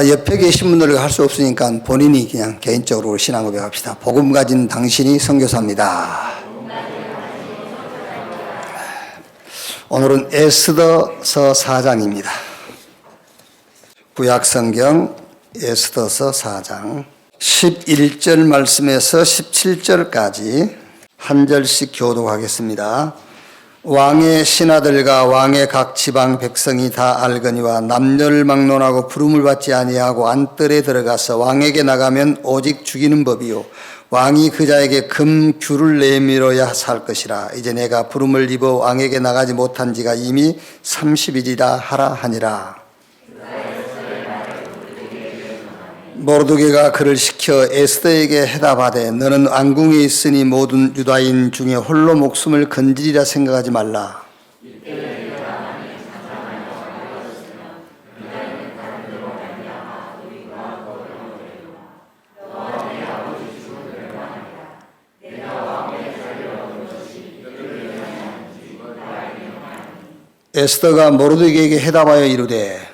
옆에 계신 분들과 할 수 없으니까 본인이 그냥 개인적으로 신앙 고백합시다. 복음 가진 당신이 선교사입니다. 오늘은 에스더서 4장입니다. 구약성경 에스더서 4장 11절 말씀에서 17절까지 한 절씩 교독하겠습니다. 왕의 신하들과 왕의 각 지방 백성이 다 알거니와 남녀를 막론하고 부름을 받지 아니하고 안뜰에 들어가서 왕에게 나가면 오직 죽이는 법이요 왕이 그 자에게 금규를 내밀어야 살 것이라. 이제 내가 부름을 입어 왕에게 나가지 못한 지가 이미 30일이라 하라 하니라. 모르드게가 그를 시켜 에스더에게 해답하되 너는 왕궁에 있으니 모든 유다인 중에 홀로 목숨을 건지리라 생각하지 말라. 에스더가 모르드게에게 해답하여 이르되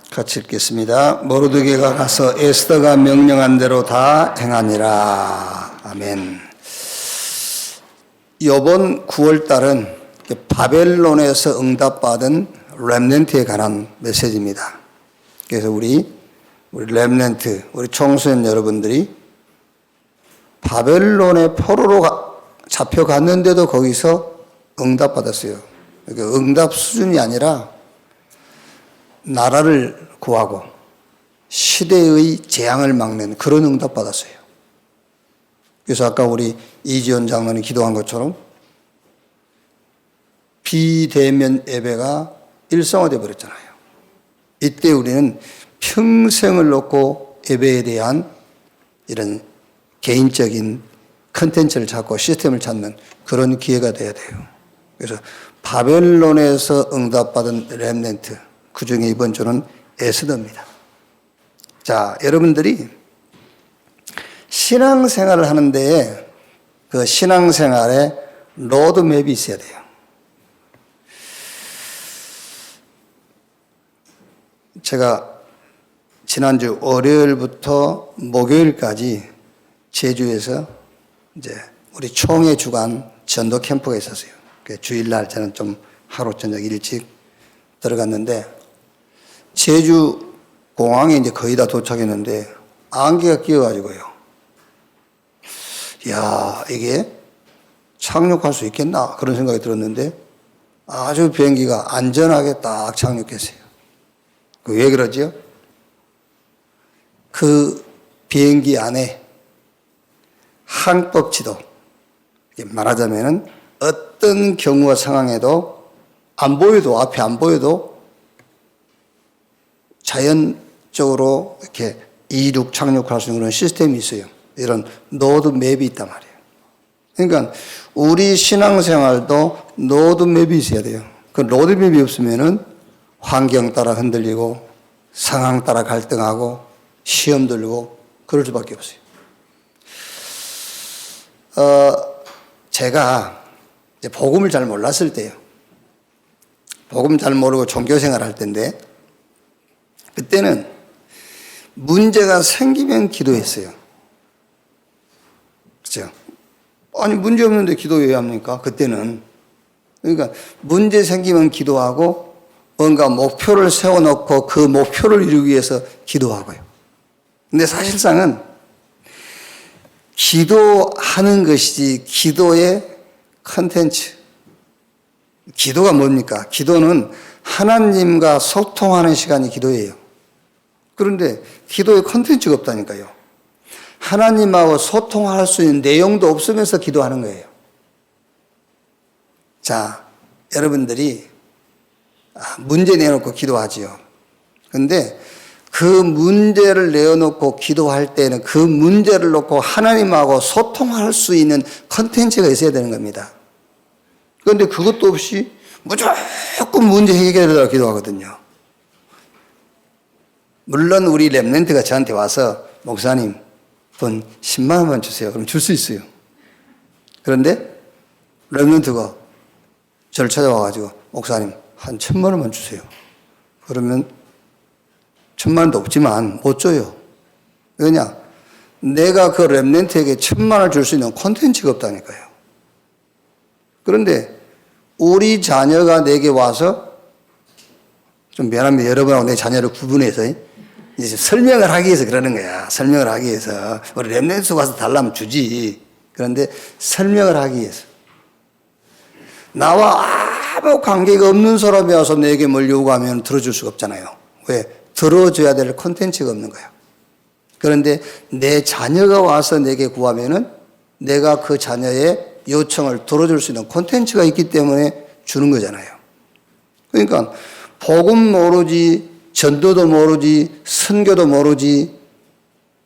같이 읽겠습니다. 모르드게가 가서 에스더가 명령한 대로 다 행하니라. 아멘. 이번 9월 달은 바벨론에서 응답받은 렘넌트에 관한 메시지입니다. 그래서 우리 렘넌트, 우리 청소년 여러분들이 바벨론의 포로로 잡혀갔는데도 거기서 응답받았어요. 그러니까 응답 수준이 아니라 나라를 구하고 시대의 재앙을 막는 그런 응답 받았어요. 그래서 아까 우리 이지원 장로님 기도한 것처럼 비대면 예배가 일상화되어 버렸잖아요. 이때 우리는 평생을 놓고 예배에 대한 이런 개인적인 컨텐츠를 찾고 시스템을 찾는 그런 기회가 돼야 돼요. 그래서 바벨론에서 응답받은 렘넌트, 그 중에 이번 주는 에스더입니다. 자, 여러분들이 신앙생활을 하는데 그 신앙생활에 로드맵이 있어야 돼요. 제가 지난주 월요일부터 목요일까지 제주에서 이제 우리 총회 주간 전도 캠프가 있었어요. 주일날 저는 좀 하루 저녁 일찍 들어갔는데 제주 공항에 이제 거의 다 도착했는데 안개가 끼어가지고요. 이야, 이게 착륙할 수 있겠나? 그런 생각이 들었는데 아주 비행기가 안전하게 딱 착륙했어요. 왜 그러죠? 그 비행기 안에 항법 지도, 말하자면은 어떤 경우와 상황에도 안 보여도, 앞에 안 보여도 자연적으로 이렇게 이륙, 착륙할 수 있는 그런 시스템이 있어요. 이런 로드맵이 있단 말이에요. 그러니까 우리 신앙생활도 로드맵이 있어야 돼요. 그 로드맵이 없으면은 환경 따라 흔들리고 상황 따라 갈등하고 시험 들고 그럴 수밖에 없어요. 제가 이제 복음을 잘 몰랐을 때요. 복음 잘 모르고 종교생활 할 때인데 그때는 문제가 생기면 기도했어요. 그렇죠? 아니 문제 없는데 기도 왜 합니까? 그때는. 그러니까 문제 생기면 기도하고 뭔가 목표를 세워놓고 그 목표를 이루기 위해서 기도하고요. 근데 사실상은 기도하는 것이지 기도의 컨텐츠. 기도가 뭡니까? 기도는 하나님과 소통하는 시간이 기도예요. 그런데 기도의 컨텐츠가 없다니까요. 하나님하고 소통할 수 있는 내용도 없으면서 기도하는 거예요. 자, 여러분들이 문제 내놓고 기도하지요. 그런데 그 문제를 내어놓고 기도할 때는 그 문제를 놓고 하나님하고 소통할 수 있는 컨텐츠가 있어야 되는 겁니다. 그런데 그것도 없이 무조건 문제 해결하려고 기도하거든요. 물론 우리 렘넌트가 저한테 와서 목사님 돈 10만 원만 주세요. 그럼 줄 수 있어요. 그런데 렘넌트가 저를 찾아와가지고 목사님 한 1,000만 원만 주세요. 그러면 1,000만 원도 없지만 못 줘요. 왜냐? 내가 그 렘넌트에게 1,000만 원을 줄 수 있는 콘텐츠가 없다니까요. 그런데 우리 자녀가 내게 와서 좀 미안합니다. 여러분하고 내 자녀를 구분해서 이제 설명을 하기 위해서 그러는 거야. 설명을 하기 위해서. 우리 렘넌트 와서 달라면 주지. 그런데 설명을 하기 위해서. 나와 아무 관계가 없는 사람이 와서 내게 뭘 요구하면 들어줄 수가 없잖아요. 왜? 들어줘야 될 콘텐츠가 없는 거야. 그런데 내 자녀가 와서 내게 구하면은 내가 그 자녀의 요청을 들어줄 수 있는 콘텐츠가 있기 때문에 주는 거잖아요. 그러니까 복음 모르지, 전도도 모르지, 선교도 모르지,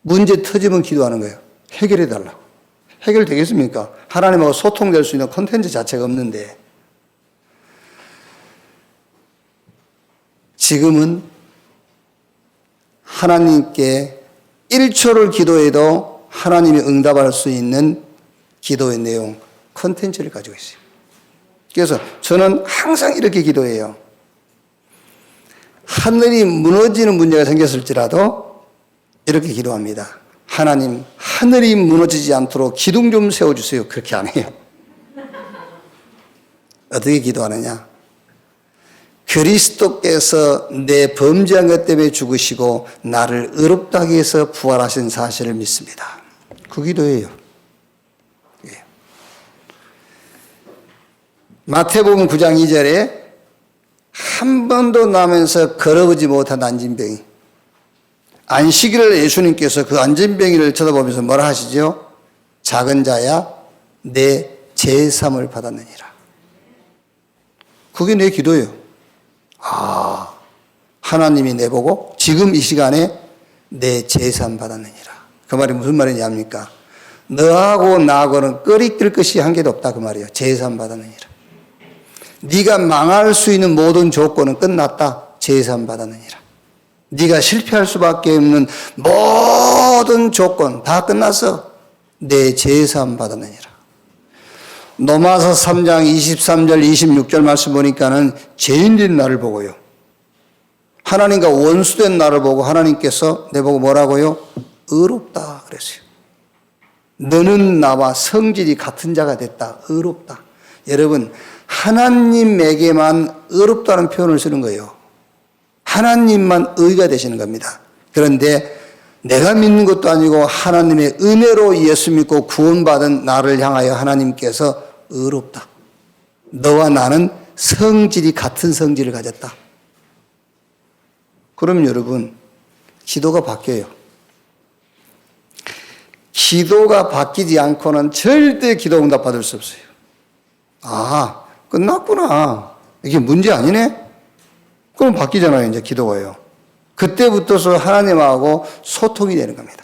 문제 터지면 기도하는 거예요. 해결해 달라고. 해결되겠습니까? 하나님하고 소통될 수 있는 콘텐츠 자체가 없는데. 지금은 하나님께 1초를 기도해도 하나님이 응답할 수 있는 기도의 내용, 콘텐츠를 가지고 있어요. 그래서 저는 항상 이렇게 기도해요. 하늘이 무너지는 문제가 생겼을지라도 이렇게 기도합니다. 하나님, 하늘이 무너지지 않도록 기둥 좀 세워주세요. 그렇게 안 해요. 어떻게 기도하느냐? 그리스도께서 내 범죄한 것 때문에 죽으시고 나를 의롭다 하기 위해서 부활하신 사실을 믿습니다. 그 기도예요. 예. 마태복음 9장 2절에 한 번도 나면서 걸어보지 못한 안진병이, 안식일을 예수님께서 그 안진병이를 쳐다보면서 뭐라 하시죠? 작은 자야 내 제삼을 받았느니라. 그게 내 기도예요. 아, 하나님이 내보고 지금 이 시간에 내 제삼 받았느니라. 그 말이 무슨 말이냐 합니까? 너하고 나하고는 꺼리낄 것이 한 개도 없다 그 말이에요. 제삼 받았느니라. 네가 망할 수 있는 모든 조건은 끝났다. 제삼 받았느니라. 네가 실패할 수밖에 없는 모든 조건 다 끝났어. 내 제삼 받았느니라. 로마서 3장 23절 26절 말씀 보니까는 죄인된 나를 보고요. 하나님과 원수된 나를 보고 하나님께서 내보고 뭐라고요? 의롭다 그랬어요. 너는 나와 성질이 같은 자가 됐다. 의롭다. 여러분, 하나님에게만 의롭다는 표현을 쓰는 거예요. 하나님만 의가 되시는 겁니다. 그런데 내가 믿는 것도 아니고 하나님의 은혜로 예수 믿고 구원받은 나를 향하여 하나님께서 의롭다. 너와 나는 성질이 같은 성질을 가졌다. 그럼 여러분, 기도가 바뀌어요. 기도가 바뀌지 않고는 절대 기도 응답 받을 수 없어요. 아, 끝났구나. 이게 문제 아니네? 그럼 바뀌잖아요, 이제 기도가요. 그때부터서 하나님하고 소통이 되는 겁니다.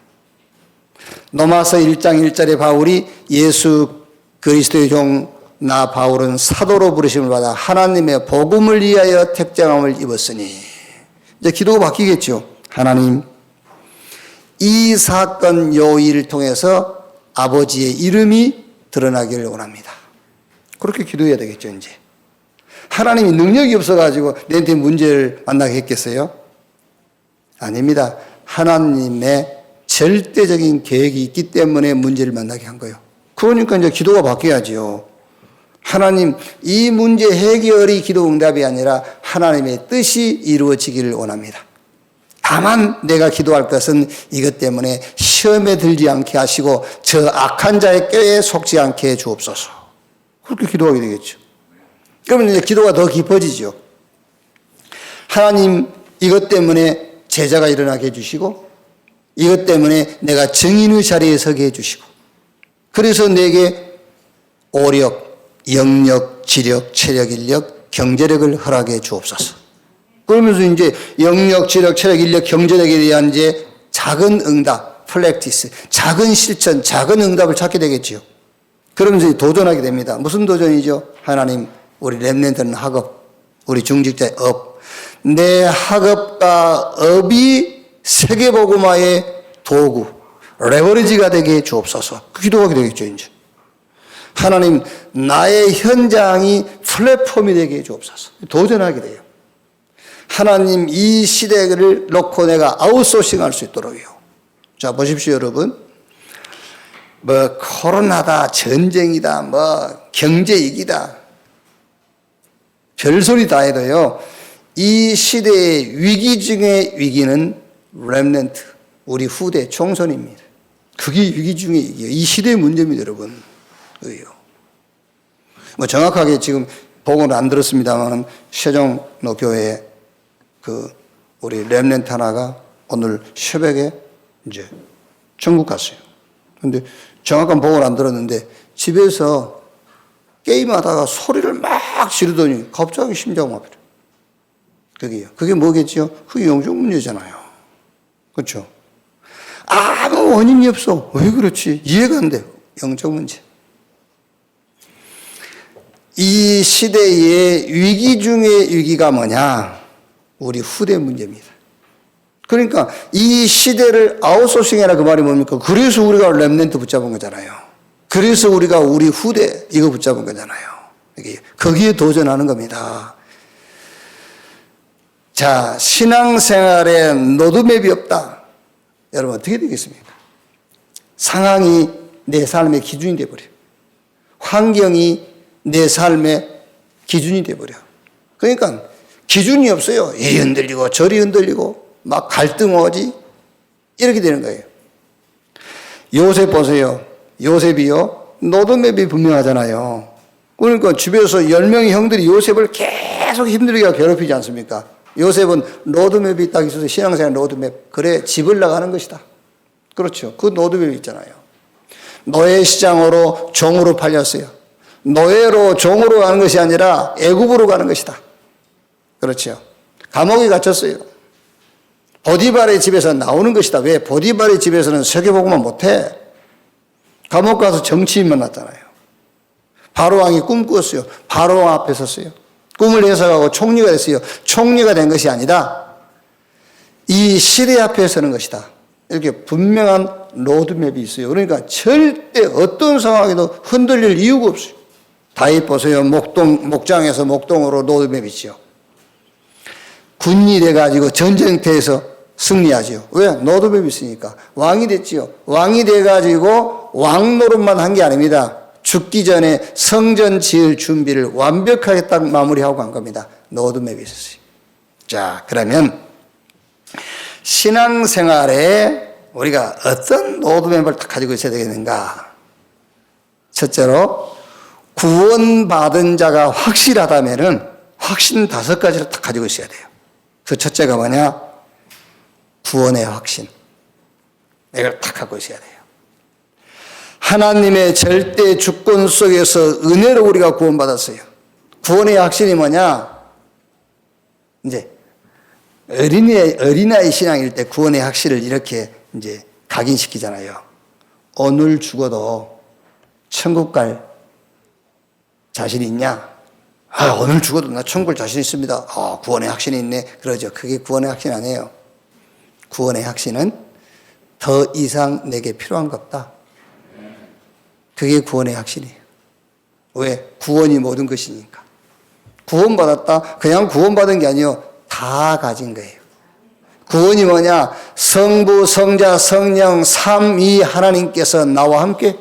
로마서 1장 1절에 바울이 예수 그리스도의 종 나 바울은 사도로 부르심을 받아 하나님의 복음을 위하여 택정함을 입었으니, 이제 기도가 바뀌겠죠. 하나님, 이 사건 요일을 통해서 아버지의 이름이 드러나기를 원합니다. 그렇게 기도해야 되겠죠, 이제. 하나님이 능력이 없어가지고 내한테 문제를 만나게 했겠어요? 아닙니다. 하나님의 절대적인 계획이 있기 때문에 문제를 만나게 한 거예요. 그러니까 이제 기도가 바뀌어야죠. 하나님, 이 문제 해결이 기도 응답이 아니라 하나님의 뜻이 이루어지기를 원합니다. 다만 내가 기도할 것은 이것 때문에 시험에 들지 않게 하시고 저 악한 자의 꾀에 속지 않게 해 주옵소서. 그렇게 기도하게 되겠죠. 그러면 이제 기도가 더 깊어지죠. 하나님, 이것 때문에 제자가 일어나게 해주시고, 이것 때문에 내가 증인의 자리에 서게 해주시고, 그래서 내게 오력, 영력, 지력, 체력, 인력, 경제력을 허락해 주옵소서. 그러면서 이제 영력, 지력, 체력, 인력, 경제력에 대한 이제 작은 응답, 플렉티스, 작은 실천, 작은 응답을 찾게 되겠지요. 그러면서 도전하게 됩니다. 무슨 도전이죠? 하나님, 우리 렘넌트는 학업, 우리 중직자의 업. 내 학업과 업이 세계복음화의 도구, 레버리지가 되게 주옵소서. 그 기도가 되겠죠, 이제. 하나님, 나의 현장이 플랫폼이 되게 주옵소서. 도전하게 돼요. 하나님, 이 시대를 놓고 내가 아웃소싱 할 수 있도록요. 자, 보십시오, 여러분. 뭐, 코로나다, 전쟁이다, 뭐, 경제위기다. 별소리 다 해도요, 이 시대의 위기 중의 위기는 렘넌트, 우리 후대 총선입니다. 그게 위기 중의 위기예요. 이 시대의 문제입니다, 여러분. 뭐 정확하게 지금 보고는 안 들었습니다만 세종로 교회 우리 렘넌트 하나가 오늘 새벽에 이제 천국 갔어요. 근데 정확한 보고는 안 들었는데 집에서 게임하다가 소리를 막 지르더니 갑자기 심장마비를. 그게 뭐겠죠? 그게 영적 문제잖아요. 그렇죠? 아무 원인이 없어. 왜 그렇지? 이해가 안 돼. 영적 문제. 이 시대의 위기 중의 위기가 뭐냐? 우리 후대 문제입니다. 그러니까 이 시대를 아웃소싱해라 그 말이 뭡니까? 그래서 우리가 렘넌트 붙잡은 거잖아요. 그래서 우리가 우리 후대 이거 붙잡은 거잖아요. 거기에 도전하는 겁니다. 자, 신앙생활에 로드맵이 없다. 여러분 어떻게 되겠습니까? 상황이 내 삶의 기준이 되어버려요. 환경이 내 삶의 기준이 되어버려. 그러니까 기준이 없어요. 이 흔들리고 저리 흔들리고 막 갈등 오지 이렇게 되는 거예요. 요셉 보세요. 요셉이요. 로드맵이 분명하잖아요. 그러니까 집에서 10명의 형들이 요셉을 계속 힘들게 괴롭히지 않습니까? 요셉은 로드맵이 딱 있어서 신앙생활 로드맵. 그래 집을 나가는 것이다. 그렇죠. 그 로드맵이 있잖아요. 노예 시장으로 종으로 팔렸어요. 노예로 종으로 가는 것이 아니라 애굽으로 가는 것이다. 그렇죠. 감옥에 갇혔어요. 보디발의 집에서 나오는 것이다. 왜? 보디발의 집에서는 세계복음만 못해. 감옥 가서 정치인만 났잖아요. 바로왕이 꿈 꾸었어요. 바로왕 앞에 섰어요. 꿈을 해석하고 총리가 됐어요. 총리가 된 것이 아니다. 이 시대 앞에 서는 것이다. 이렇게 분명한 로드맵이 있어요. 그러니까 절대 어떤 상황에도 흔들릴 이유가 없어요. 다윗 보세요. 목장에서 목동으로 로드맵이 있죠. 군이 돼가지고 전쟁터에서 승리하지요. 왜? 로드맵이 있으니까. 왕이 됐지요. 왕이 돼가지고 왕 노릇만 한 게 아닙니다. 죽기 전에 성전 지을 준비를 완벽하게 딱 마무리하고 간 겁니다. 로드맵이 있었어요. 자, 그러면 신앙생활에 우리가 어떤 로드맵을 딱 가지고 있어야 되겠는가? 첫째로 구원받은 자가 확실하다면은 확신 5가지를 딱 가지고 있어야 돼요. 그 첫째가 뭐냐? 구원의 확신. 이걸 딱 갖고 있어야 돼요. 하나님의 절대 주권 속에서 은혜로 우리가 구원받았어요. 구원의 확신이 뭐냐? 이제 어린아이 신앙일 때 구원의 확신을 이렇게 이제 각인시키잖아요. 오늘 죽어도 천국 갈 자신 있냐? 아, 오늘 죽어도 나 천국 갈 자신 있습니다. 아, 구원의 확신이 있네. 그러죠. 그게 구원의 확신 아니에요. 구원의 확신은 더 이상 내게 필요한 것 없다. 그게 구원의 확신이에요. 왜? 구원이 모든 것이니까. 구원받았다? 그냥 구원받은 게 아니에요. 다 가진 거예요. 구원이 뭐냐? 성부, 성자, 성령, 삼위 하나님께서 나와 함께.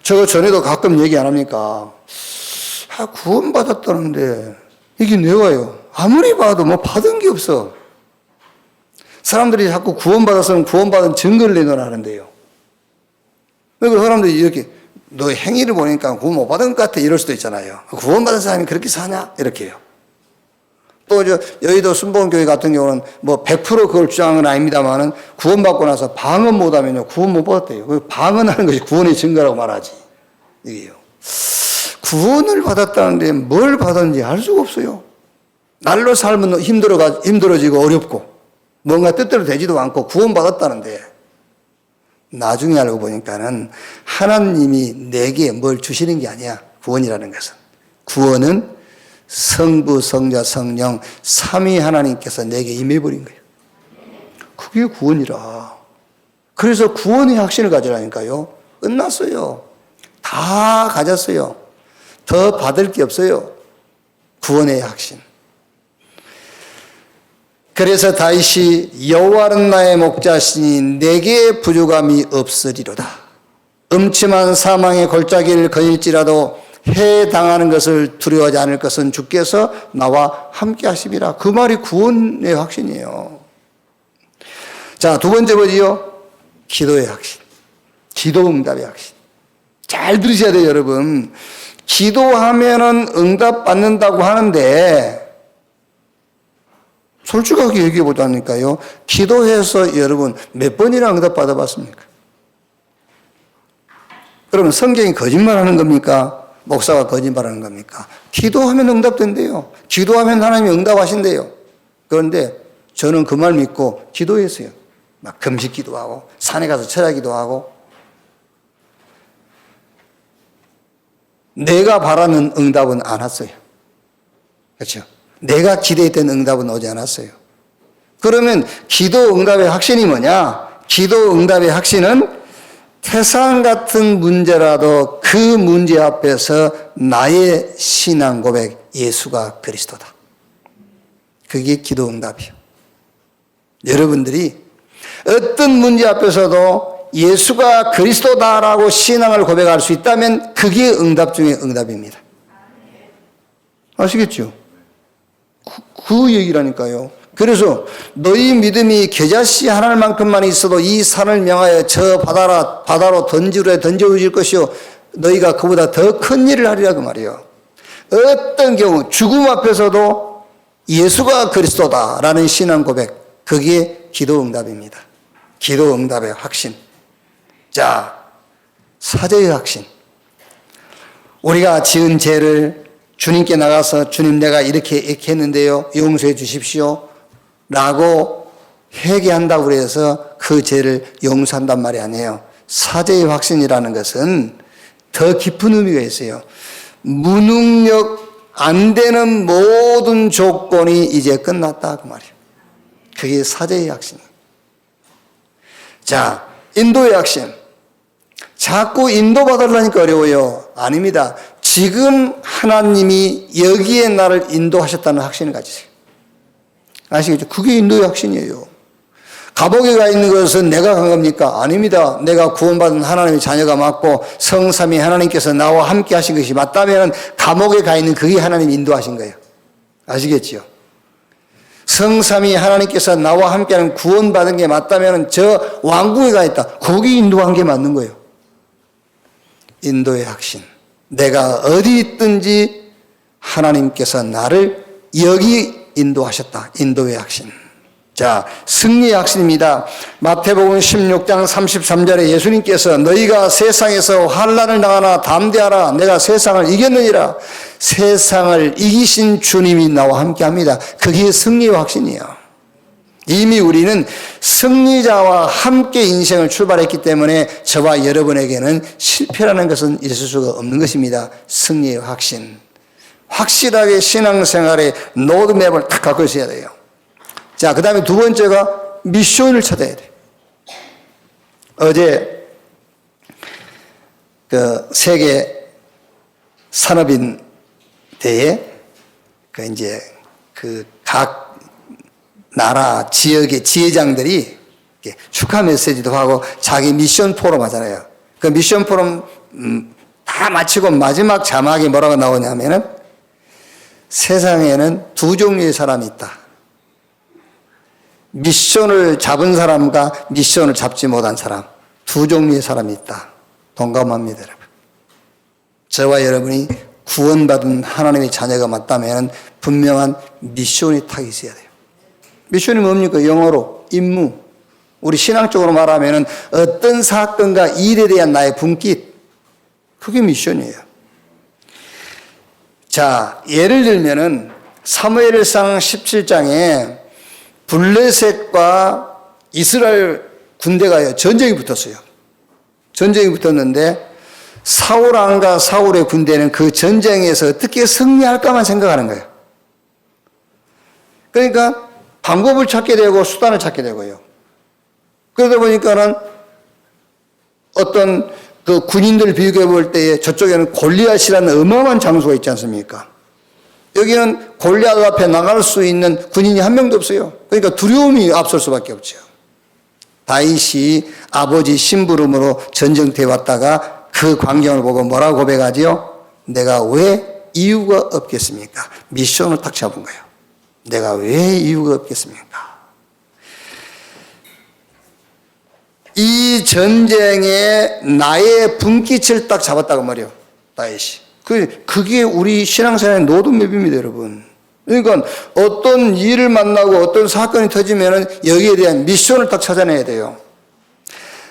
저 전에도 가끔 얘기 안 합니까? 아, 구원받았다는데 이게 내가요. 아무리 봐도 뭐 받은 게 없어. 사람들이 자꾸 구원받았으면 구원받은 증거를 내놓으라는데요. 그러니까 사람들이 이렇게 너 행위를 보니까 구원 못 받은 것 같아 이럴 수도 있잖아요. 구원받은 사람이 그렇게 사냐? 이렇게 해요. 또 여의도 순복음교회 같은 경우는 뭐 100% 그걸 주장한 건 아닙니다만은 구원받고 나서 방언 못하면요 구원 못 받았대요. 그 방언하는 것이 구원의 증거라고 말하지. 이게요. 구원을 받았다는데 뭘 받았는지 알 수가 없어요. 날로 살면 힘들어지고 어렵고 뭔가 뜻대로 되지도 않고 구원받았다는데 나중에 알고 보니까는 하나님이 내게 뭘 주시는 게 아니야. 구원이라는 것은. 구원은 성부, 성자, 성령, 삼위 하나님께서 내게 임해버린 거예요. 그게 구원이라. 그래서 구원의 확신을 가지라니까요. 끝났어요. 다 가졌어요. 더 받을 게 없어요. 구원의 확신. 그래서 다윗이 여호와는 나의 목자시니 내게 부족함이 없으리로다. 음침한 사망의 골짜기를 거닐지라도 해당하는 것을 두려워하지 않을 것은 주께서 나와 함께 하심이라. 그 말이 구원의 확신이에요. 자, 두 번째 뭐지요? 기도의 확신. 기도 응답의 확신. 잘 들으셔야 돼요, 여러분. 기도하면은 응답 받는다고 하는데 솔직하게 얘기해 보자니까요. 기도해서 여러분 몇 번이나 응답 받아봤습니까? 그러면 성경이 거짓말하는 겁니까? 목사가 거짓말하는 겁니까? 기도하면 응답된대요. 기도하면 하나님이 응답하신대요. 그런데 저는 그 말 믿고 기도했어요. 막 금식 기도하고 산에 가서 철야 기도하고 내가 바라는 응답은 안 왔어요. 그렇죠? 내가 기대했던 응답은 오지 않았어요. 그러면 기도 응답의 확신이 뭐냐? 기도 응답의 확신은 태산 같은 문제라도 그 문제 앞에서 나의 신앙 고백, 예수가 그리스도다. 그게 기도 응답이에요. 여러분들이 어떤 문제 앞에서도 예수가 그리스도다라고 신앙을 고백할 수 있다면 그게 응답 중에 응답입니다. 아시겠죠? 그 얘기라니까요. 그래서 너희 믿음이 겨자씨 하나만큼만 있어도 이 산을 명하여 저 바다로 던져질 것이요 너희가 그보다 더 큰 일을 하리라 그 말이에요. 어떤 경우 죽음 앞에서도 예수가 그리스도다라는 신앙 고백, 그게 기도 응답입니다. 기도 응답의 확신. 자, 사죄의 확신. 우리가 지은 죄를 주님께 나가서 주님 내가 이렇게 했는데요 용서해 주십시오 라고 회개한다고 해서 그 죄를 용서한단 말이 아니에요. 사죄의 확신이라는 것은 더 깊은 의미가 있어요. 무능력 안 되는 모든 조건이 이제 끝났다 그 말이에요. 그게 사죄의 확신이에요. 자, 인도의 확신. 자꾸 인도받으려니까 어려워요. 아닙니다. 지금 하나님이 여기에 나를 인도하셨다는 확신을 가지세요. 아시겠죠? 그게 인도의 확신이에요. 감옥에 가 있는 것은 내가 간 겁니까? 아닙니다. 내가 구원받은 하나님의 자녀가 맞고 성삼위 하나님께서 나와 함께 하신 것이 맞다면 감옥에 가 있는 그게 하나님이 인도하신 거예요. 아시겠죠? 성삼위 하나님께서 나와 함께하는 구원받은 게 맞다면 저 왕궁에 가 있다. 거기 인도한 게 맞는 거예요. 인도의 확신. 내가 어디 있든지 하나님께서 나를 여기 인도하셨다. 인도의 확신. 자, 승리의 확신입니다. 마태복음 16장 33절에 예수님께서 너희가 세상에서 환난을 당하나 담대하라. 내가 세상을 이겼느니라. 세상을 이기신 주님이 나와 함께합니다. 그게 승리의 확신이에요. 이미 우리는 승리자와 함께 인생을 출발했기 때문에 저와 여러분에게는 실패라는 것은 있을 수가 없는 것입니다. 승리의 확신. 확실하게 신앙생활의 로드맵을 딱 갖고 있어야 돼요. 자, 그 다음에 두 번째가 미션을 찾아야 돼요. 어제 그 세계 산업인 대회 이제 각 나라 지역의 지회장들이 축하 메시지도 하고 자기 미션 포럼 하잖아요. 그 미션 포럼 다 마치고 마지막 자막이 뭐라고 나오냐면은 세상에는 두 종류의 사람이 있다. 미션을 잡은 사람과 미션을 잡지 못한 사람. 두 종류의 사람이 있다. 동감합니다, 여러분. 저와 여러분이 구원받은 하나님의 자녀가 맞다면 분명한 미션이 딱 있어야 돼요. 미션이 뭡니까? 영어로 임무. 우리 신앙적으로 말하면 어떤 사건과 일에 대한 나의 분깃. 그게 미션이에요. 자, 예를 들면은 사무엘상 17장에 블레셋과 이스라엘 군대가 전쟁이 붙었어요. 전쟁이 붙었는데 사울 왕과 사울의 군대는 그 전쟁에서 어떻게 승리할까만 생각하는 거예요. 그러니까 방법을 찾게 되고 수단을 찾게 되고요. 그러다 보니까는 어떤 그 군인들 비교해 볼 때에 저쪽에는 골리앗이라는 어마어마한 장수가 있지 않습니까? 여기는 골리앗 앞에 나갈 수 있는 군인이 한 명도 없어요. 그러니까 두려움이 앞설 수밖에 없죠. 다윗이 아버지 심부름으로 전쟁터에 왔다가 그 광경을 보고 뭐라고 고백하지요? 내가 왜 이유가 없겠습니까? 미션을 딱 잡은 거예요. 내가 왜 이유가 없겠습니까? 이 전쟁에 나의 분깃을 딱 잡았다고 말이에요. 다윗이. 그게 우리 신앙생활의 노드맵입니다, 여러분. 그러니까 어떤 일을 만나고 어떤 사건이 터지면은 여기에 대한 미션을 딱 찾아내야 돼요.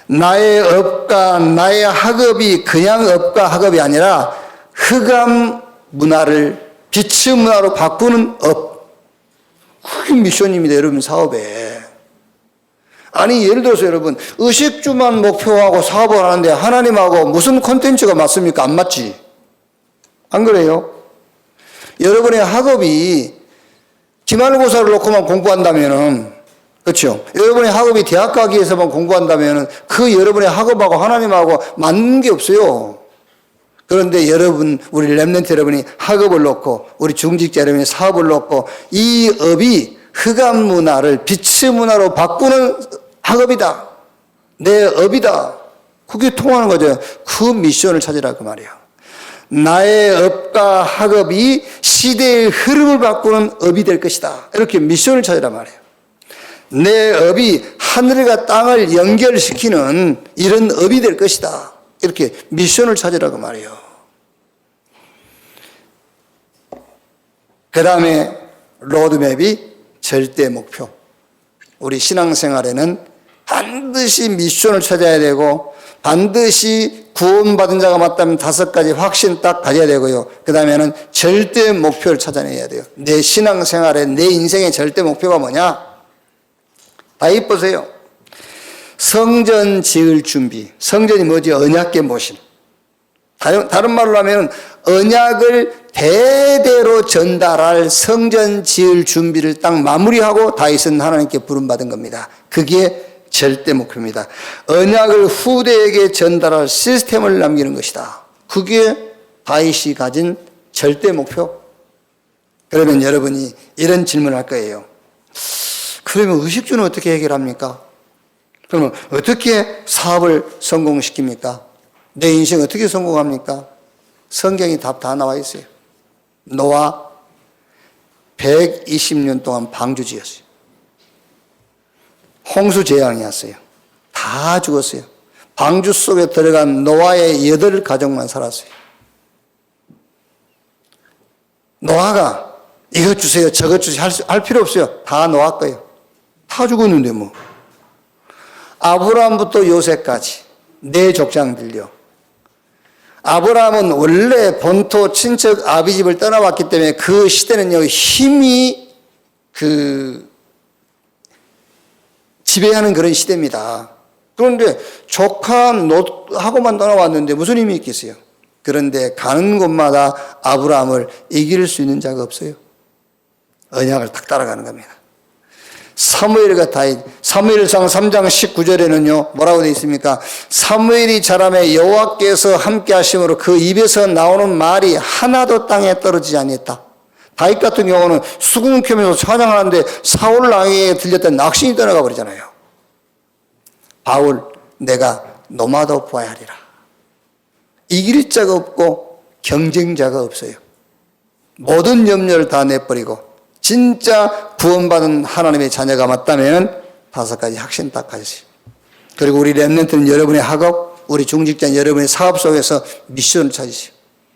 나의 업과 나의 학업이 그냥 업과 학업이 아니라 흑암 문화를 빛의 문화로 바꾸는 업. 그게 미션입니다, 여러분, 사업에. 아니, 예를 들어서 여러분, 의식주만 목표하고 사업을 하는데 하나님하고 무슨 콘텐츠가 맞습니까? 안 맞지? 안 그래요? 여러분의 학업이 기말고사를 놓고만 공부한다면은, 그렇죠? 여러분의 학업이 대학 가기 위해서만 공부한다면은 그 여러분의 학업하고 하나님하고 맞는 게 없어요. 그런데 여러분, 우리 렘넌트 여러분이 학업을 놓고, 우리 중직자 여러분이 사업을 놓고, 이 업이 흑암 문화를 빛의 문화로 바꾸는 학업이다. 내 업이다. 그게 통하는 거죠. 그 미션을 찾으라 그 말이에요. 나의 업과 학업이 시대의 흐름을 바꾸는 업이 될 것이다. 이렇게 미션을 찾으라 말이에요. 내 업이 하늘과 땅을 연결시키는 이런 업이 될 것이다. 이렇게 미션을 찾으라고 말이에요. 그 다음에 로드맵이 절대 목표. 우리 신앙생활에는 반드시 미션을 찾아야 되고 반드시 구원받은 자가 맞다면 5가지 확신 딱 가져야 되고요. 그 다음에는 절대 목표를 찾아내야 돼요. 내 신앙생활에 내 인생의 절대 목표가 뭐냐? 다윗 보세요. 성전 지을 준비. 성전이 뭐지? 언약궤 모신. 다른 말로 하면 언약을 대대로 전달할 성전 지을 준비를 딱 마무리하고 다윗은 하나님께 부름받은 겁니다. 그게 절대 목표입니다. 언약을 후대에게 전달할 시스템을 남기는 것이다. 그게 다윗이 가진 절대 목표. 그러면 여러분이 이런 질문을 할 거예요. 그러면 의식주는 어떻게 해결합니까? 그러면 어떻게 사업을 성공시킵니까? 내 인생 어떻게 성공합니까? 성경이 답 다 나와 있어요. 노아 120년 동안 방주 지었어요. 홍수 재앙이 왔어요. 다 죽었어요. 방주 속에 들어간 노아의 8가족만 살았어요. 노아가 이것 주세요, 저것 주세요 할 필요 없어요. 다 노아 거예요. 다 죽었는데 뭐. 아브라함부터 요셉까지 4족장들요. 아브라함은 원래 본토 친척 아비집을 떠나왔기 때문에 그 시대는요, 힘이 지배하는 그런 시대입니다. 그런데 조카 롯하고만 떠나왔는데 무슨 힘이 있겠어요? 그런데 가는 곳마다 아브라함을 이길 수 있는 자가 없어요. 언약을 딱 따라가는 겁니다. 사무엘과 다윗, 사무엘상 3장 19절에는요 뭐라고 되어 있습니까? 사무엘이 자라매 여호와께서 함께 하심으로 그 입에서 나오는 말이 하나도 땅에 떨어지지 아니했다. 다윗 같은 경우는 수궁 켜면서 찬양하는데 사울 왕에게 들렸던 낙신이 떠나가 버리잖아요. 바울, 내가 노마도 보아야 하리라. 이길 자가 없고 경쟁자가 없어요. 모든 염려를 다 내버리고 진짜 구원받은 하나님의 자녀가 맞다면 5가지 확신 딱 가지세요. 그리고 우리 렘넌트는 여러분의 학업, 우리 중직자 여러분의 사업 속에서 미션을 찾으세요.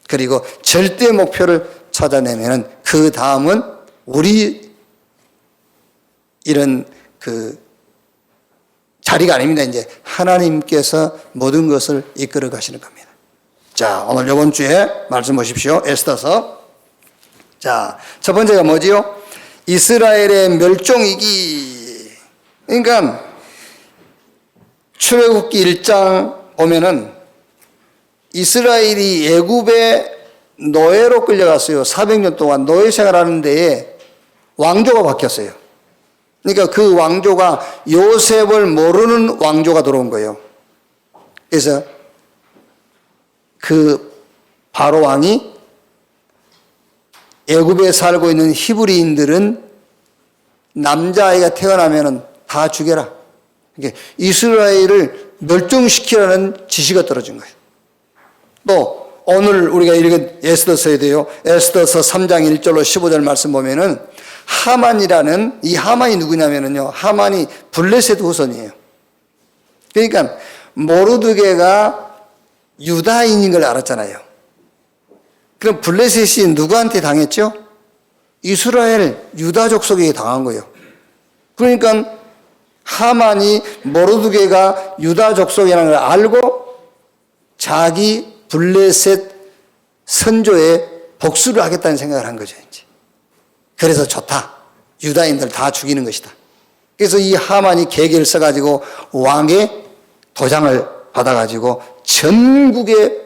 그리고 절대 목표를 찾아내면 그 다음은 우리 이런 자리가 아닙니다. 이제 하나님께서 모든 것을 이끌어 가시는 겁니다. 자, 오늘 이번 주에 말씀 보십시오. 에스더서. 자, 첫 번째가 뭐지요? 이스라엘의 멸종위기. 그러니까 출애굽기 1장 보면은 이스라엘이 애굽의 노예로 끌려갔어요. 400년 동안 노예 생활하는 데에 왕조가 바뀌었어요. 그러니까 그 왕조가 요셉을 모르는 왕조가 들어온 거예요. 그래서 그 바로 왕이 애굽에 살고 있는 히브리인들은 남자아이가 태어나면 다 죽여라. 그러니까 이스라엘을 멸종시키라는 지시가 떨어진 거예요. 또 오늘 우리가 읽은 에스더서에도요. 에스더서 3장 1절로 15절 말씀 보면은 하만이라는, 이 하만이 누구냐면요. 하만이 블레셋 후손이에요. 그러니까 모르드게가 유다인인 걸 알았잖아요. 그럼 블레셋이 누구한테 당했죠? 이스라엘 유다족 속에 당한 거예요. 그러니까 하만이 모르드게가 유다족 속이라는 걸 알고 자기 블레셋 선조에 복수를 하겠다는 생각을 한 거죠. 이제. 그래서 좋다. 유다인들 다 죽이는 것이다. 그래서 이 하만이 계계를 써가지고 왕의 도장을 받아가지고 전국에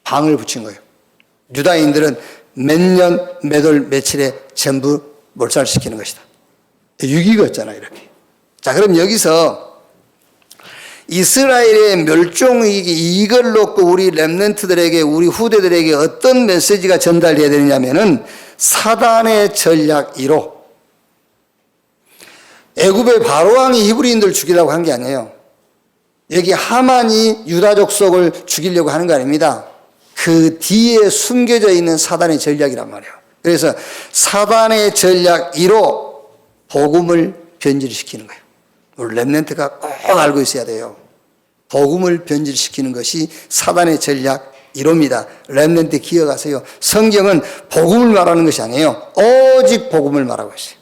방을 붙인 거예요. 유다인들은 몇 년, 몇 월, 며칠에 전부 몰살시키는 것이다. 유기가 있잖아요, 이렇게. 자, 그럼 여기서 이스라엘의 멸종위기, 이걸 놓고 우리 렘넌트들에게, 우리 후대들에게 어떤 메시지가 전달돼야 되느냐면은 사단의 전략 1호. 애굽의 바로왕이 히브리인들 죽이려고 한 게 아니에요. 여기 하만이 유다족 속을 죽이려고 하는 거 아닙니다. 그 뒤에 숨겨져 있는 사단의 전략이란 말이에요. 그래서 사단의 전략 1호, 복음을 변질시키는 거예요. 우리 렘넌트가 꼭 알고 있어야 돼요. 복음을 변질시키는 것이 사단의 전략 1호입니다. 렘넌트 기억하세요. 성경은 복음을 말하는 것이 아니에요. 오직 복음을 말하고 있어요.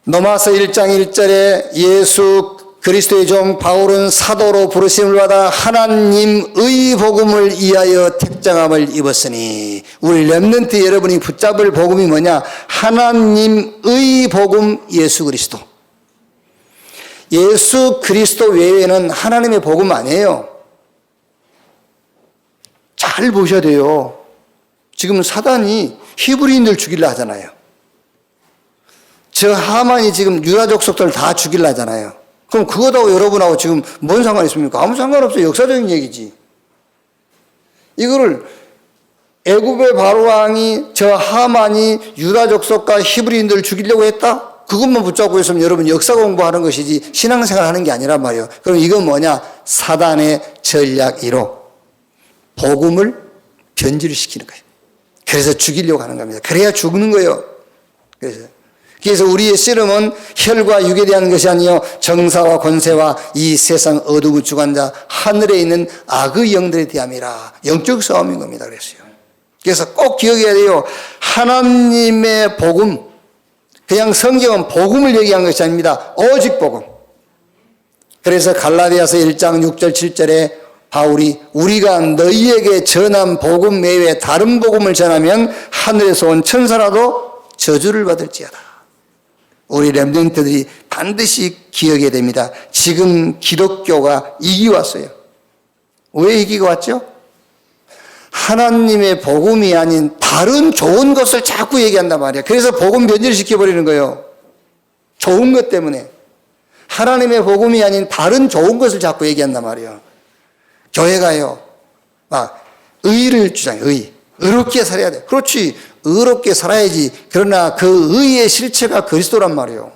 로마서 1장 1절에 예수 그리스도의 종 바울은 사도로 부르심을 받아 하나님의 복음을 위하여 택정함을 입었으니, 우리 렘넌트 여러분이 붙잡을 복음이 뭐냐? 하나님의 복음 예수 그리스도. 예수 그리스도 외에는 하나님의 복음 아니에요. 잘 보셔야 돼요. 지금 사단이 히브리인들 죽이려 하잖아요. 저 하만이 지금 유다족 속들 다 죽이려 하잖아요. 그럼 그거하고 여러분하고 지금 뭔 상관이 있습니까? 아무 상관없어요. 역사적인 얘기지. 이거를 애굽의 바로왕이, 저 하만이 유다족 속과 히브리인들을 죽이려고 했다? 그것만 붙잡고 있으면 여러분 역사 공부하는 것이지 신앙생활 하는 게 아니란 말이에요. 그럼 이건 뭐냐? 사단의 전략 1호. 복음을 변질시키는 거예요. 그래서 죽이려고 하는 겁니다. 그래야 죽는 거예요. 그래서 우리의 씨름은 혈과 육에 대한 것이 아니요 정사와 권세와 이 세상 어둠의 주관자 하늘에 있는 악의 영들에 대함이라. 영적 싸움인 겁니다. 그래서 꼭 기억해야 돼요. 하나님의 복음, 그냥 성경은 복음을 얘기한 것이 아닙니다. 오직 복음. 그래서 갈라디아서 1장 6절 7절에 바울이 우리가 너희에게 전한 복음 외에 다른 복음을 전하면 하늘에서 온 천사라도 저주를 받을지어다. 우리 렘넌트들이 반드시 기억해야 됩니다. 지금 기독교가 이기 왔어요. 왜 이기가 왔죠? 하나님의 복음이 아닌 다른 좋은 것을 자꾸 얘기한단 말이에요. 그래서 복음 변질시켜버리는 거예요. 좋은 것 때문에. 하나님의 복음이 아닌 다른 좋은 것을 자꾸 얘기한단 말이에요. 교회가요, 의를 주장해요. 의롭게 살아야 돼. 그렇지. 의롭게 살아야지. 그러나 그 의의 실체가 그리스도란 말이에요.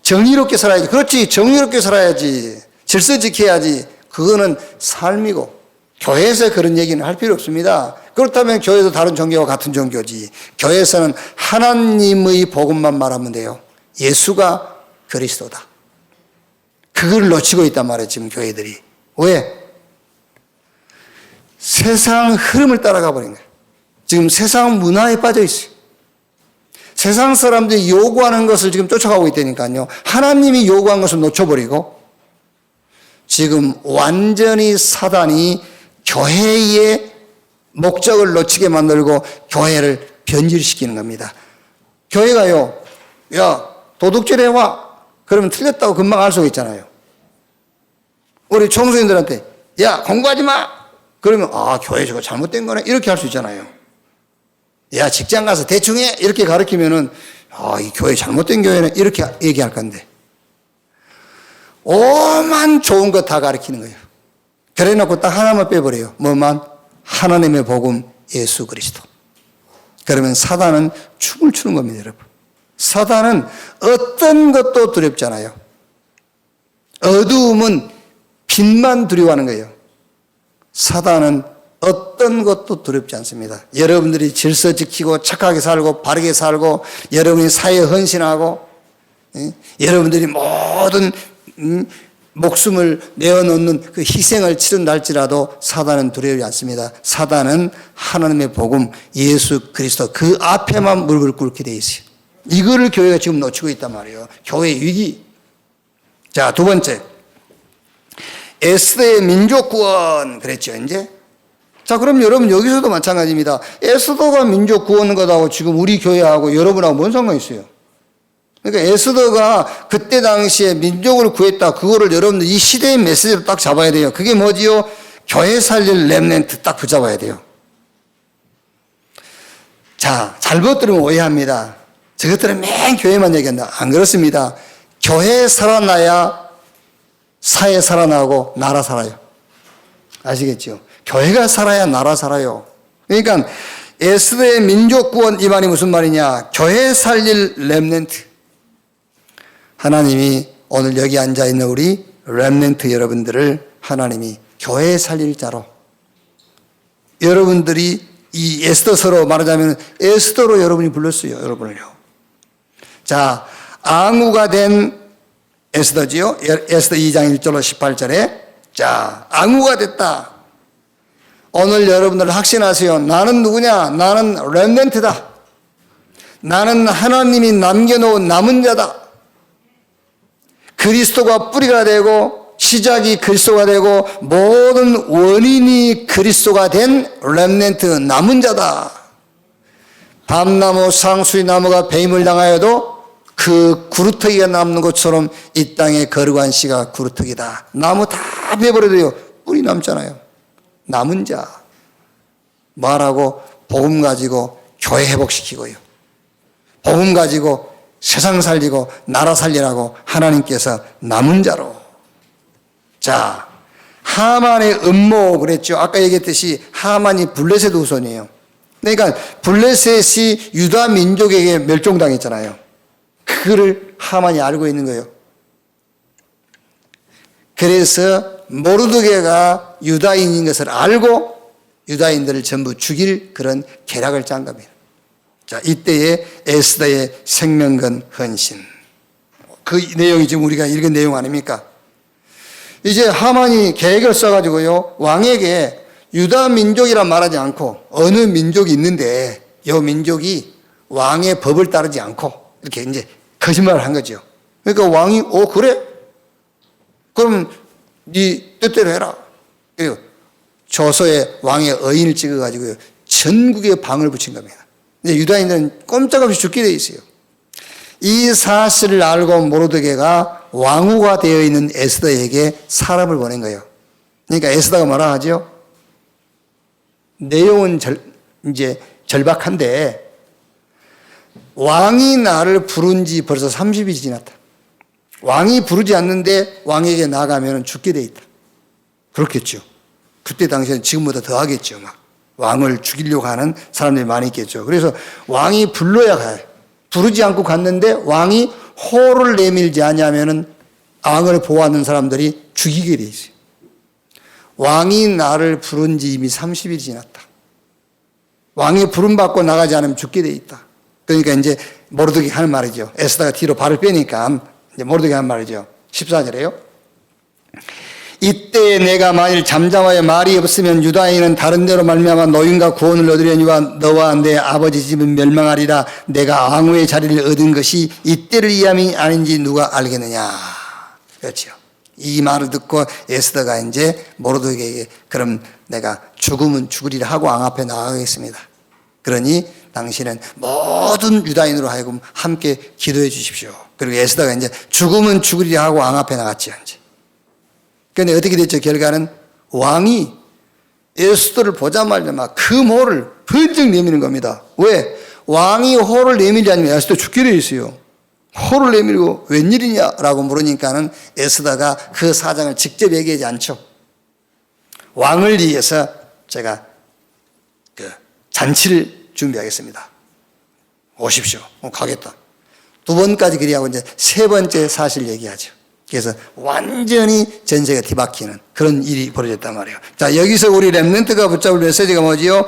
정의롭게 살아야지. 그렇지. 정의롭게 살아야지. 질서 지켜야지. 그거는 삶이고, 교회에서 그런 얘기는 할 필요 없습니다. 그렇다면 교회도 다른 종교와 같은 종교지. 교회에서는 하나님의 복음만 말하면 돼요. 예수가 그리스도다. 그걸 놓치고 있단 말이에요, 지금 교회들이. 왜? 세상 흐름을 따라가 버린 거예요. 지금 세상 문화에 빠져 있어요. 세상 사람들이 요구하는 것을 지금 쫓아가고 있다니까요. 하나님이 요구한 것을 놓쳐버리고 지금 완전히 사단이 교회의 목적을 놓치게 만들고 교회를 변질시키는 겁니다. 교회가요, 야, 도둑질 해와. 그러면 틀렸다고 금방 알 수가 있잖아요. 우리 청소년들한테, 야, 공부하지 마. 그러면, 교회 저거 잘못된 거네. 이렇게 할 수 있잖아요. 야, 직장 가서 대충 해. 이렇게 가르치면은, 이 교회 잘못된 교회는 이렇게 얘기할 건데. 오만 좋은 거 다 가르치는 거예요. 그래 놓고 딱 하나만 빼버려요. 뭐만? 하나님의 복음 예수 그리스도. 그러면 사단은 춤을 추는 겁니다, 여러분. 사단은 어떤 것도 두렵잖아요. 어두움은 빛만 두려워하는 거예요. 사단은 어떤 것도 두렵지 않습니다. 여러분들이 질서 지키고 착하게 살고 바르게 살고 여러분이 사회에 헌신하고 여러분들이 모든 목숨을 내어놓는 그 희생을 치른다 할지라도 사단은 두려워하지 않습니다. 사단은 하나님의 복음 예수 그리스도 그 앞에만 무릎을 꿇게 돼 있어요. 이거를 교회가 지금 놓치고 있단 말이에요. 교회 위기. 자, 두 번째. 에스더의 민족 구원 그랬죠, 이제. 자, 그럼 여러분 여기서도 마찬가지입니다. 에스더가 민족 구원인 것하고 지금 우리 교회하고 여러분하고 뭔 상관이 있어요? 그러니까 에스더가 그때 당시에 민족을 구했다. 그거를 여러분들 이 시대의 메시지로 딱 잡아야 돼요. 그게 뭐지요? 교회 살릴 렘넌트 딱 붙잡아야 돼요. 자, 잘못 들으면 오해합니다. 저것들은 맨 교회만 얘기한다. 안 그렇습니다. 교회 살아나야 사회 살아나고 나라 살아요. 아시겠죠? 교회가 살아야 나라 살아요. 그러니까 에스더의 민족 구원 이 말이 무슨 말이냐? 교회 살릴 렘넌트. 하나님이 오늘 여기 앉아있는 우리 렘넌트 여러분들을 하나님이 교회 살릴 자로 여러분들이 이 에스더서로 말하자면 에스더로 여러분이 불렀어요. 여러분을요. 자, 앙후가 된 에스더지요. 에스더 2장 1절로 18절에 자, 앙후가 됐다. 오늘 여러분들 확신하세요. 나는 누구냐? 나는 렘넌트다. 나는 하나님이 남겨놓은 남은 자다. 그리스도가 뿌리가 되고 시작이 그리스도가 되고 모든 원인이 그리스도가 된 렘넌트 남은 자다. 밤나무 상수리 나무가 배임을 당하여도 그 구루터기가 남는 것처럼 이 땅에 거룩한 씨가 구루터기다. 나무 다 베버려도요 뿌리 남잖아요. 남은 자 말하고 복음 가지고 교회 회복시키고요. 복음 가지고 세상 살리고 나라 살리라고 하나님께서 남은 자로. 자, 하만의 음모 그랬죠. 아까 얘기했듯이 하만이 블레셋 후손이에요. 그러니까 블레셋이 유다 민족에게 멸종당했잖아요. 그거를 하만이 알고 있는 거예요. 그래서 모르드게가 유다인인 것을 알고 유다인들을 전부 죽일 그런 계략을 짠 겁니다. 자, 이때의 에스더의 생명건 헌신. 그 내용이 지금 우리가 읽은 내용 아닙니까? 이제 하만이 계획을 써가지고요, 왕에게 유다 민족이란 말하지 않고 어느 민족이 있는데 이 민족이 왕의 법을 따르지 않고 이렇게 이제 거짓말을 한 거죠. 그러니까 왕이 그래? 그럼 네 뜻대로 해라. 그리고 조서에 왕의 의인을 찍어가지고요 전국에 방을 붙인 겁니다. 이제 유다인들은 꼼짝없이 죽게 돼 있어요. 이 사실을 알고 모르드게가 왕후가 되어 있는 에스더에게 사람을 보낸 거예요. 그러니까 에스더가 뭐라 하죠? 내용은 이제 절박한데 왕이 나를 부른 지 벌써 30일이 지났다. 왕이 부르지 않는데 왕에게 나가면 죽게 돼 있다. 그렇겠죠. 그때 당시에는 지금보다 더 하겠죠. 막 왕을 죽이려고 하는 사람들이 많이 있겠죠. 그래서 왕이 불러야 가요. 부르지 않고 갔는데 왕이 호를 내밀지 않으면은 왕을 보호하는 사람들이 죽이게 돼 있어요. 왕이 나를 부른 지 이미 30일이 지났다. 왕이 부름 받고 나가지 않으면 죽게 돼 있다. 그러니까 이제 모르드게 하는 말이죠. 에스더가 뒤로 발을 빼니까 이제 모르드게 하는 말이죠. 14절에요. 이때 내가 만일 잠잠하여 말이 없으면 유다인은 다른 데로 말미암아 노인과 구원을 얻으려니와 너와 내 아버지 집은 멸망하리라. 내가 왕후의 자리를 얻은 것이 이때를 위함이 아닌지 누가 알겠느냐. 그렇죠. 이 말을 듣고 에스더가 이제 모르드게에게 그럼 내가 죽으면 죽으리라 하고 왕 앞에 나가겠습니다. 그러니 당신은 모든 유다인으로 하여금 함께 기도해 주십시오. 그리고 에스더가 이제 죽으면 죽으리라 하고 왕 앞에 나갔죠. 이제. 그런데 어떻게 됐죠? 결과는 왕이 에스더를 보자마자 막 그 모를 번쩍 내미는 겁니다. 왜? 왕이 호를 내밀지 않으면 에스더 죽게 돼 있어요. 호를 내밀고 웬일이냐라고 물으니까는 에스더가 그 사정을 직접 얘기하지 않죠. 왕을 위해서 제가 그 잔치를 준비하겠습니다. 오십시오. 가겠다. 두 번까지 그리하고 이제 세 번째 사실 얘기하죠. 그래서 완전히 전세가 뒤바뀌는 그런 일이 벌어졌단 말이에요. 자, 여기서 우리 렘넌트가 붙잡을 메시지가 뭐지요?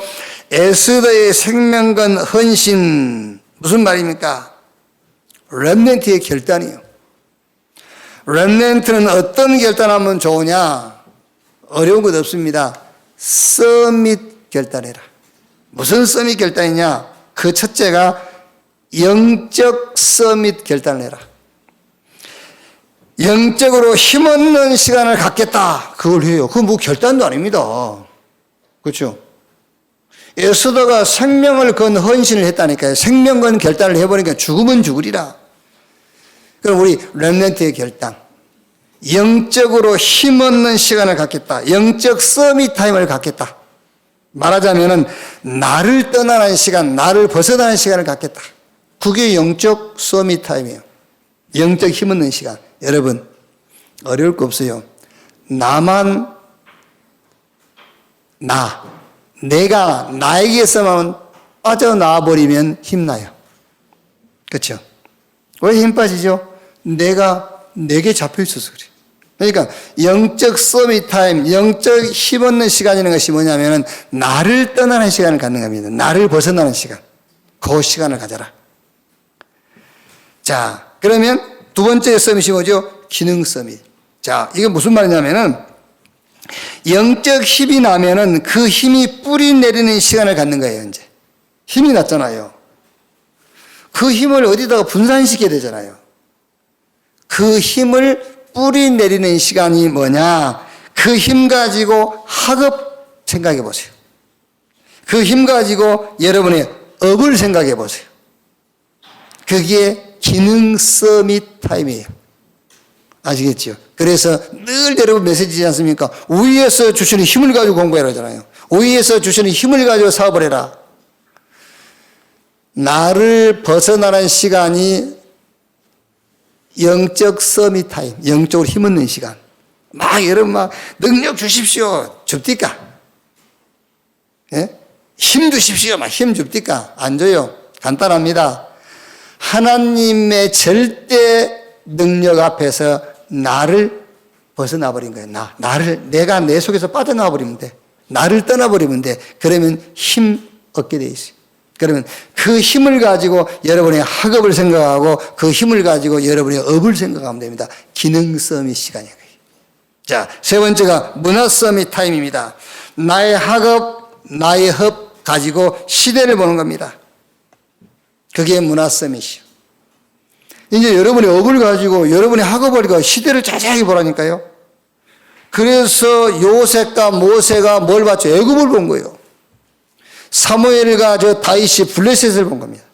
에스더의 생명건 헌신. 무슨 말입니까? 렘넌트의 결단이요. 렘넌트는 어떤 결단하면 좋으냐? 어려운 것 없습니다. 서밋 결단해라. 무슨 서밋 결단이냐? 그 첫째가 영적 서밋 결단을 해라. 영적으로 힘없는 시간을 갖겠다. 그걸 해요. 그건 뭐 결단도 아닙니다. 그렇죠? 에스더가 생명을 건 헌신을 했다니까요. 생명 건 결단을 해버리니까 죽으면 죽으리라. 그럼 우리 렘넌트의 결단. 영적으로 힘없는 시간을 갖겠다. 영적 서밋 타임을 갖겠다. 말하자면은 나를 떠나는 시간, 나를 벗어나는 시간을 갖겠다. 그게 영적 서밋 타임이에요. 영적 힘없는 시간. 여러분, 어려울 거 없어요. 나만, 내가 나에게서만 빠져나와 버리면 힘나요. 그렇죠? 왜 힘 빠지죠? 내게 잡혀 있어서 그래. 그러니까 영적 서밋 타임, 영적 힘없는 시간이라는 것이 뭐냐면은 나를 떠나는 시간을 갖는 겁니다. 나를 벗어나는 시간. 그 시간을 가져라. 자, 그러면 두 번째 서밋이 뭐죠? 기능 서밋. 자, 이게 무슨 말이냐면은 영적 힘이 나면은 그 힘이 뿌리 내리는 시간을 갖는 거예요, 이제. 힘이 났잖아요. 그 힘을 어디다가 분산시켜야 되잖아요. 그 힘을 뿌리 내리는 시간이 뭐냐? 그 힘 가지고 학업 생각해 보세요. 그 힘 가지고 여러분의 업을 생각해 보세요. 그게 기능 서밋 타임이에요. 아시겠죠? 그래서 늘 여러분 메시지지 않습니까? 위에서 주시는 힘을 가지고 공부해라 하잖아요. 위에서 주시는 힘을 가지고 사업을 해라. 나를 벗어나는 시간이 영적 서밋 타임, 영적으로 힘없는 시간. 여러분 능력 주십시오. 줍디까? 예? 힘 주십시오. 힘 줍디까? 안 줘요. 간단합니다. 하나님의 절대 능력 앞에서 나를 벗어나 버린 거예요. 내가 내 속에서 빠져나와 버리면 돼. 나를 떠나버리면 돼. 그러면 힘 얻게 돼 있어요. 그러면 그 힘을 가지고 여러분의 학업을 생각하고 그 힘을 가지고 여러분의 업을 생각하면 됩니다. 기능 서밋 시간이에요. 자, 세 번째가 문화 서밋 타임입니다. 나의 학업, 나의 업 가지고 시대를 보는 겁니다. 그게 문화 서밋이요. 이제 여러분의 업을 가지고 여러분의 학업을 가지고 시대를 자세하게 보라니까요. 그래서 요셉과 모세가 뭘 봤죠? 애굽을 본 거예요. 사무엘과 다윗이 블레셋을 본 겁니다.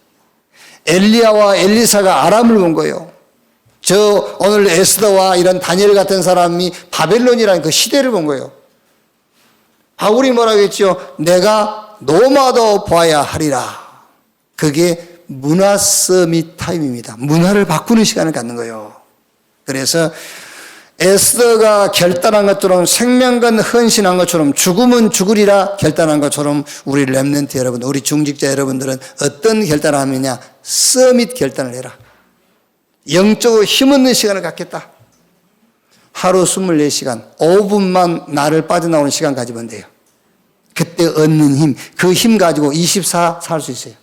엘리야와 엘리사가 아람을 본 거예요. 오늘 에스더와 이런 다니엘 같은 사람이 바벨론이라는 그 시대를 본 거예요. 바울이 뭐라고 했죠? 내가 노마도 봐야 하리라. 그게 문화 서밋 타임입니다. 문화를 바꾸는 시간을 갖는 거예요. 그래서 에스더가 결단한 것처럼 생명건 헌신한 것처럼 죽으면 죽으리라 결단한 것처럼 우리 렘넌트 여러분, 우리 중직자 여러분들은 어떤 결단을 하느냐? 서밋 결단을 해라. 영적으로 힘없는 시간을 갖겠다. 하루 24시간 5분만 나를 빠져나오는 시간 가지면 돼요. 그때 얻는 힘, 그 힘 가지고 24 살 수 있어요.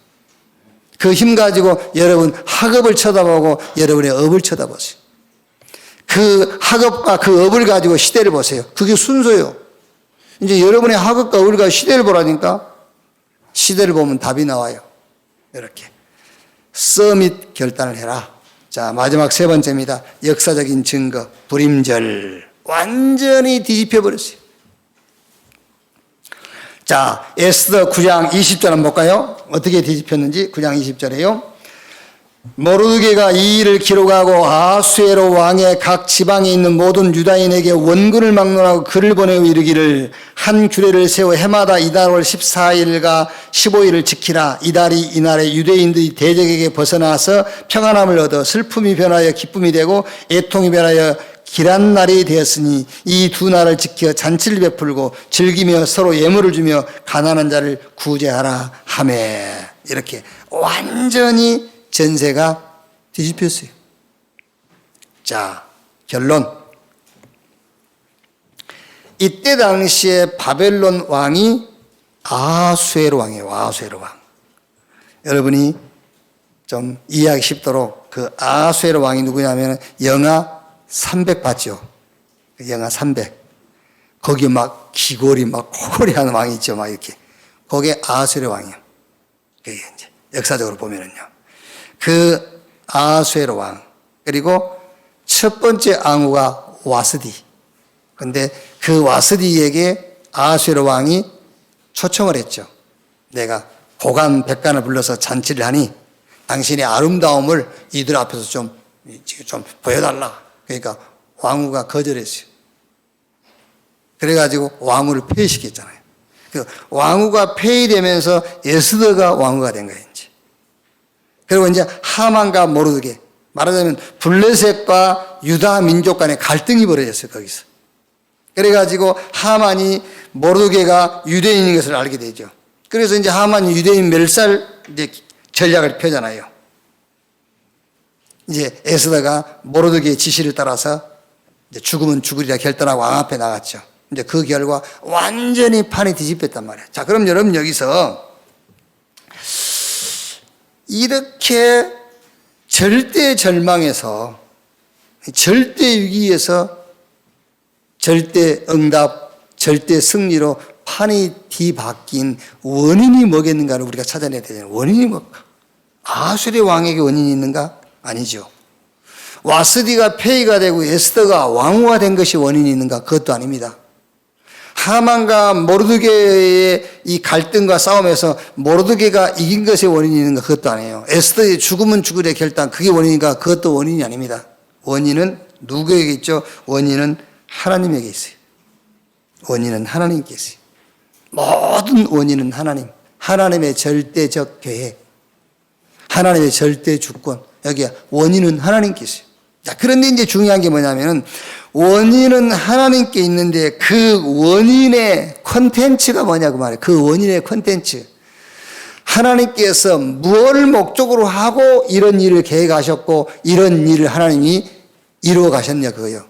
그 힘 가지고 여러분 학업을 쳐다보고 여러분의 업을 쳐다보세요. 그 학업과 그 업을 가지고 시대를 보세요. 그게 순서예요. 이제 여러분의 학업과 업을 가지고 시대를 보라니까 시대를 보면 답이 나와요. 이렇게. 서밋 결단을 해라. 자, 마지막 세 번째입니다. 역사적인 증거, 불임절. 완전히 뒤집혀 버렸어요. 자, 에스더 9장 20절 한번 볼까요? 어떻게 뒤집혔는지 9장 20절에요. 모르드게가 이 일을 기록하고 아수에로 왕의 각 지방에 있는 모든 유다인에게 원군을 막론하고 글을 보내어 이르기를 한 규례를 세워 해마다 이달월 14일과 15일을 지키라. 이달이 이날에 유대인들이 대적에게 벗어나서 평안함을 얻어 슬픔이 변하여 기쁨이 되고 애통이 변하여 길한 날이 되었으니 이 두 날을 지켜 잔치를 베풀고 즐기며 서로 예물을 주며 가난한 자를 구제하라 하매. 이렇게 완전히 전세가 뒤집혔어요. 자, 결론. 이때 당시에 바벨론 왕이 아수에로 왕이에요. 아수에로 왕. 여러분이 좀 이해하기 쉽도록 그 아수에로 왕이 누구냐면 영하 300 봤죠. 영하 300. 거기 막 귀골이 막 코골이 하는 왕이 있죠. 막 이렇게. 그게 아수에로 왕이에요. 그게 이제 역사적으로 보면은요. 그 아수에로 왕. 그리고 첫 번째 왕후가 와스디. 근데 그 와스디에게 아수에로 왕이 초청을 했죠. 내가 고관 백관을 불러서 잔치를 하니 당신의 아름다움을 이들 앞에서 좀 보여달라. 그러니까 왕후가 거절했어요. 그래가지고 왕후를 폐위시켰잖아요. 그 왕후가 폐위되면서 에스더가 왕후가 된 거예요. 이제. 그리고 이제 하만과 모르드게, 말하자면 블레셋과 유다 민족 간의 갈등이 벌어졌어요. 거기서. 그래가지고 하만이 모르드게가 유대인인 것을 알게 되죠. 그래서 이제 하만이 유대인 멸살 이제 전략을 펴잖아요. 이제 에스더가 모르드게의 지시를 따라서 이제 죽으면 죽으리라 결단하고 왕 앞에 나갔죠. 이제 그 결과 완전히 판이 뒤집혔단 말이에요. 자, 그럼 여러분 여기서 이렇게 절대 절망에서, 절대 위기에서 절대 응답, 절대 승리로 판이 뒤바뀐 원인이 뭐겠는가를 우리가 찾아내야 되잖아요. 원인이 뭘까? 아수르의 왕에게 원인이 있는가? 아니죠. 와스디가 폐위가 되고 에스더가 왕후가 된 것이 원인이 있는가? 그것도 아닙니다. 하만과 모르드게의 이 갈등과 싸움에서 모르드게가 이긴 것이 원인이 있는가? 그것도 아니에요. 에스더의 죽으면 죽으리라 결단, 그게 원인인가? 그것도 원인이 아닙니다. 원인은 누구에게 있죠? 원인은 하나님에게 있어요. 원인은 하나님께 있어요. 모든 원인은 하나님. 하나님의 절대적 계획, 하나님의 절대 주권, 여기야 원인은 하나님께 있어요. 자, 그런데 이제 중요한 게 뭐냐면은 원인은 하나님께 있는데 그 원인의 콘텐츠가 뭐냐고 말이에요. 그 원인의 콘텐츠. 하나님께서 무엇을 목적으로 하고 이런 일을 계획하셨고 이런 일을 하나님이 이루어 가셨냐 그거요.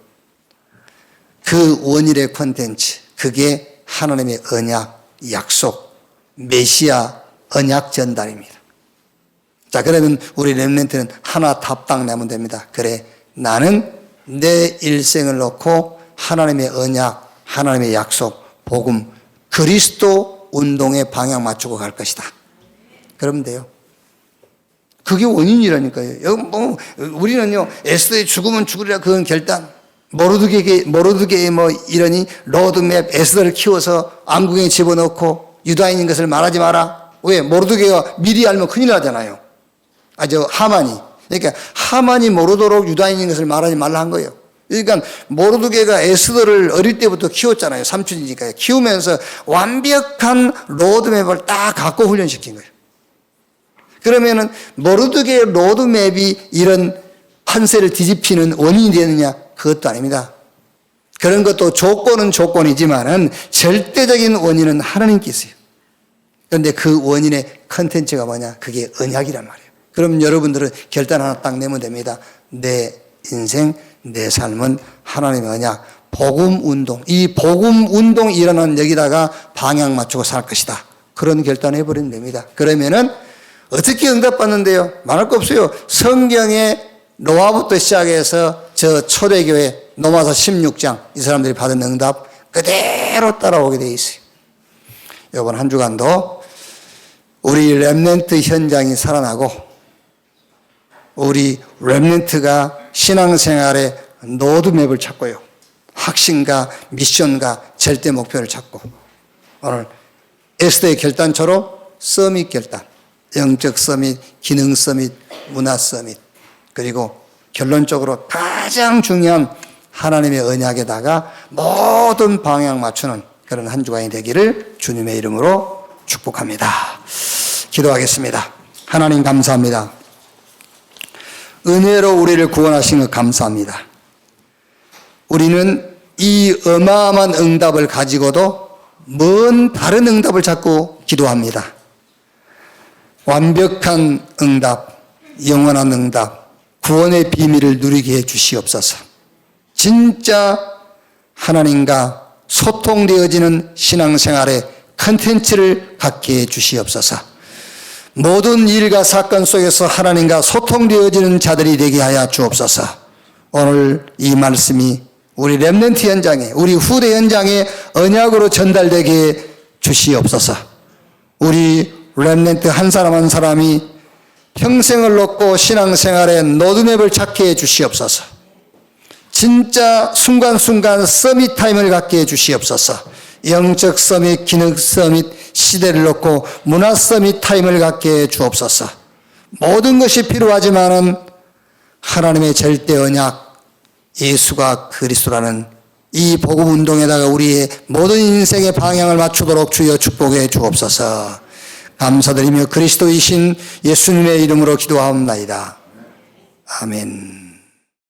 그 원인의 콘텐츠. 그게 하나님의 언약, 약속, 메시아 언약 전달입니다. 자, 그러면 우리 렘넌트는 하나 답당 내면 됩니다. 그래, 나는 내 일생을 놓고 하나님의 언약, 하나님의 약속, 복음, 그리스도 운동에 방향 맞추고 갈 것이다. 그러면 돼요. 그게 원인이라니까요. 여기 뭐 우리는요, 에스더의 죽으면 죽으리라 그건 결단. 모르드게의 뭐 이러니 로드맵 에스더를 키워서 왕궁에 집어넣고 유다인인 것을 말하지 마라. 왜? 모르드게가 미리 알면 큰일 나잖아요. 하만이. 그러니까 하만이 모르도록 유다인인 것을 말하지 말라 한 거예요. 그러니까 모르드게가 에스더를 어릴 때부터 키웠잖아요. 삼촌이니까요. 키우면서 완벽한 로드맵을 딱 갖고 훈련시킨 거예요. 그러면은 모르드게의 로드맵이 이런 판세를 뒤집히는 원인이 되느냐? 그것도 아닙니다. 그런 것도 조건은 조건이지만은 절대적인 원인은 하나님께 있어요. 그런데 그 원인의 컨텐츠가 뭐냐? 그게 언약이란 말이에요. 그럼 여러분들은 결단 하나 딱 내면 됩니다. 내 인생, 내 삶은 하나님의 언약, 복음 운동. 이 복음 운동이 일어나는 여기다가 방향 맞추고 살 것이다. 그런 결단을 해버리면 됩니다. 그러면은 어떻게 응답받는데요? 말할 거 없어요. 성경에 노아부터 시작해서 저 초대교회 노마서 16장 이 사람들이 받은 응답 그대로 따라오게 돼 있어요. 이번 한 주간도 우리 렘넌트 현장이 살아나고 우리 렘넌트가 신앙생활의 로드맵을 찾고요. 확신과 미션과 절대 목표를 찾고 오늘 에스더의 결단처럼 서밋 결단, 영적 서밋, 기능 서밋, 문화 서밋, 그리고 결론적으로 가장 중요한 하나님의 언약에다가 모든 방향 맞추는 그런 한 주간이 되기를 주님의 이름으로 축복합니다. 기도하겠습니다. 하나님 감사합니다. 은혜로 우리를 구원하신 것 감사합니다. 우리는 이 어마어마한 응답을 가지고도 먼 다른 응답을 찾고 기도합니다. 완벽한 응답, 영원한 응답, 구원의 비밀을 누리게 해 주시옵소서. 진짜 하나님과 소통되어지는 신앙생활의 컨텐츠를 갖게 해 주시옵소서. 모든 일과 사건 속에서 하나님과 소통되어지는 자들이 되게 하여 주옵소서. 오늘 이 말씀이 우리 렘넌트 현장에, 우리 후대 현장에 언약으로 전달되게 해 주시옵소서. 우리 렘넌트 한 사람 한 사람이 평생을 놓고 신앙생활의 로드맵을 찾게 해 주시옵소서. 진짜 순간순간 서밋 타임을 갖게 해 주시옵소서. 영적 서밋, 기능 서밋, 시대를 놓고 문화 서밋 타임을 갖게 해 주옵소서. 모든 것이 필요하지만은 하나님의 절대 언약, 예수가 그리스도라는 이 복음 운동에다가 우리의 모든 인생의 방향을 맞추도록 주여 축복해 주옵소서. 감사드리며 그리스도이신 예수님의 이름으로 기도하옵나이다. 아멘.